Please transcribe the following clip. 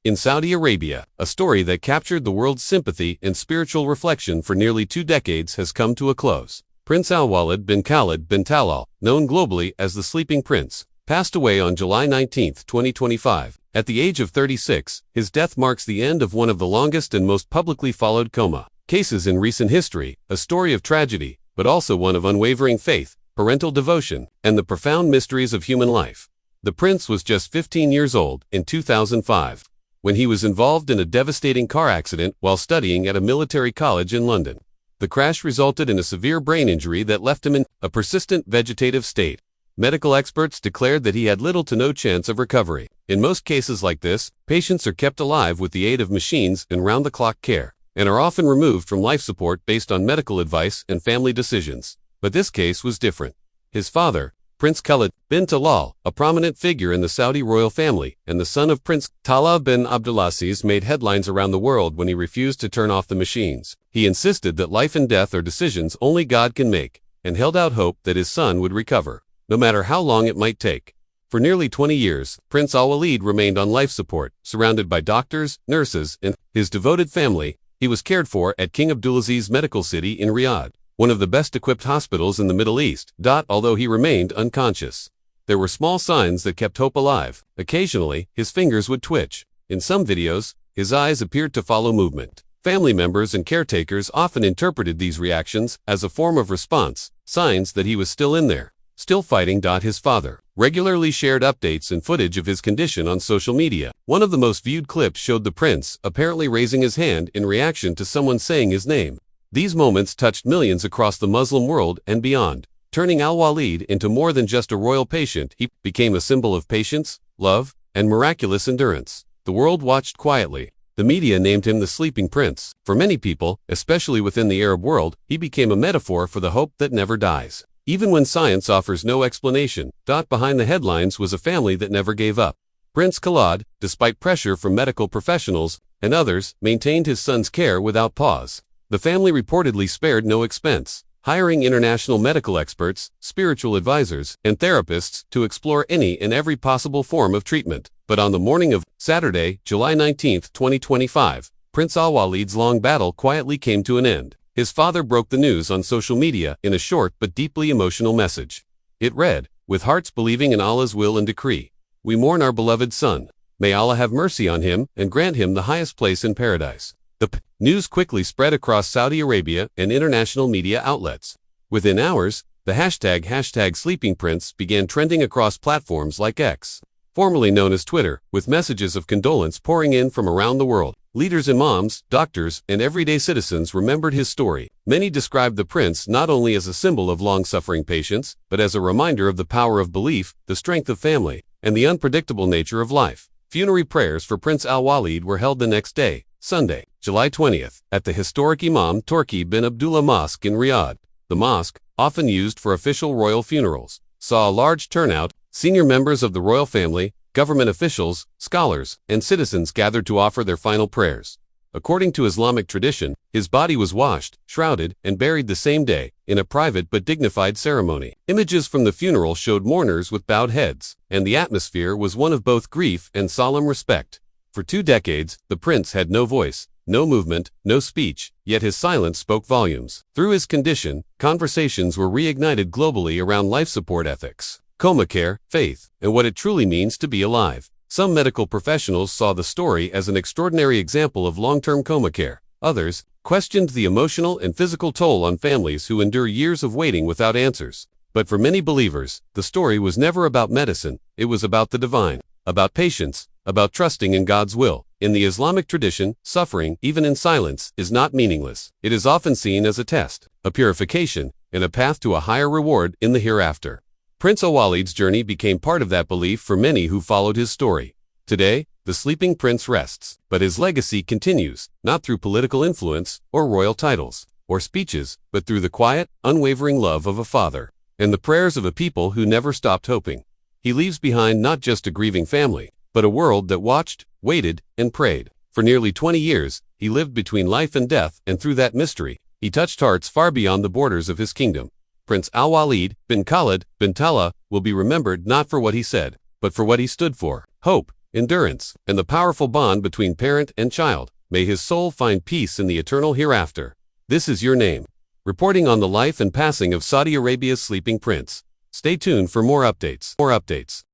In Saudi Arabia, a story that captured the world's sympathy and spiritual reflection for nearly 2 decades has come to a close. Prince Alwaleed bin Khaled bin Talal, known globally as the Sleeping Prince, passed away on July 19, 2025. At the age of 36, his death marks the end of one of the longest and most publicly followed coma cases in recent history, a story of tragedy, but also one of unwavering faith, parental devotion, and the profound mysteries of human life. The prince was just 15 years old in 2005, when he was involved in a devastating car accident while studying at a military college in London. The crash resulted in a severe brain injury that left him in a persistent vegetative state. Medical experts declared that he had little to no chance of recovery. In most cases like this, patients are kept alive with the aid of machines and round-the-clock care, and are often removed from life support based on medical advice and family decisions. But this case was different. His father, Prince Khaled bin Talal, a prominent figure in the Saudi royal family, and the son of Prince Talal bin Abdulaziz, made headlines around the world when he refused to turn off the machines. He insisted that life and death are decisions only God can make, and held out hope that his son would recover, no matter how long it might take. For nearly 20 years, Prince Alwaleed remained on life support, surrounded by doctors, nurses, and his devoted family. He was cared for at King Abdullaziz Medical City in Riyadh, one of the best-equipped hospitals in the Middle East. Although he remained unconscious, there were small signs that kept hope alive. Occasionally, his fingers would twitch. In some videos, his eyes appeared to follow movement. Family members and caretakers often interpreted these reactions as a form of response, signs that he was still in there, still fighting. His father regularly shared updates and footage of his condition on social media. One of the most viewed clips showed the prince apparently raising his hand in reaction to someone saying his name. These moments touched millions across the Muslim world and beyond, turning Alwaleed into more than just a royal patient. He became a symbol of patience, love, and miraculous endurance. The world watched quietly. The media named him the Sleeping Prince. For many people, especially within the Arab world, he became a metaphor for the hope that never dies. Even when science offers no explanation, behind the headlines was a family that never gave up. Prince Khaled, despite pressure from medical professionals and others, maintained his son's care without pause. The family reportedly spared no expense, hiring international medical experts, spiritual advisors, and therapists to explore any and every possible form of treatment. But on the morning of Saturday, July 19, 2025, Prince Alwaleed's long battle quietly came to an end. His father broke the news on social media in a short but deeply emotional message. It read, "With hearts believing in Allah's will and decree, we mourn our beloved son. May Allah have mercy on him and grant him the highest place in paradise." The news quickly spread across Saudi Arabia and international media outlets. Within hours, the hashtag Sleeping Prince began trending across platforms like X, formerly known as Twitter, with messages of condolence pouring in from around the world. Leaders, imams, doctors, and everyday citizens remembered his story. Many described the prince not only as a symbol of long-suffering patience, but as a reminder of the power of belief, the strength of family, and the unpredictable nature of life. Funerary prayers for Prince Alwaleed were held the next day, Sunday, July 20th, at the historic Imam Turki bin Abdullah Mosque in Riyadh. The mosque, often used for official royal funerals, saw a large turnout. Senior members of the royal family, government officials, scholars, and citizens gathered to offer their final prayers. According to Islamic tradition, his body was washed, shrouded, and buried the same day, in a private but dignified ceremony. Images from the funeral showed mourners with bowed heads, and the atmosphere was one of both grief and solemn respect. For 2 decades, the prince had no voice, no movement, no speech, yet his silence spoke volumes. Through his condition, conversations were reignited globally around life support ethics, coma care, faith, and what it truly means to be alive. Some medical professionals saw the story as an extraordinary example of long-term coma care. Others questioned the emotional and physical toll on families who endure years of waiting without answers. But for many believers, the story was never about medicine. It was about the divine, about patience, about trusting in God's will. In the Islamic tradition, suffering, even in silence, is not meaningless. It is often seen as a test, a purification, and a path to a higher reward in the hereafter. Prince Alwaleed's journey became part of that belief for many who followed his story. Today, the Sleeping Prince rests, but his legacy continues, not through political influence, or royal titles, or speeches, but through the quiet, unwavering love of a father, and the prayers of a people who never stopped hoping. He leaves behind not just a grieving family, but a world that watched, waited, and prayed. For nearly 20 years, he lived between life and death, and through that mystery, he touched hearts far beyond the borders of his kingdom. Prince Alwaleed bin Khaled bin Talal will be remembered not for what he said, but for what he stood for: hope, endurance, and the powerful bond between parent and child. May his soul find peace in the eternal hereafter. This is your name. Reporting on the life and passing of Saudi Arabia's sleeping prince. Stay tuned for more updates.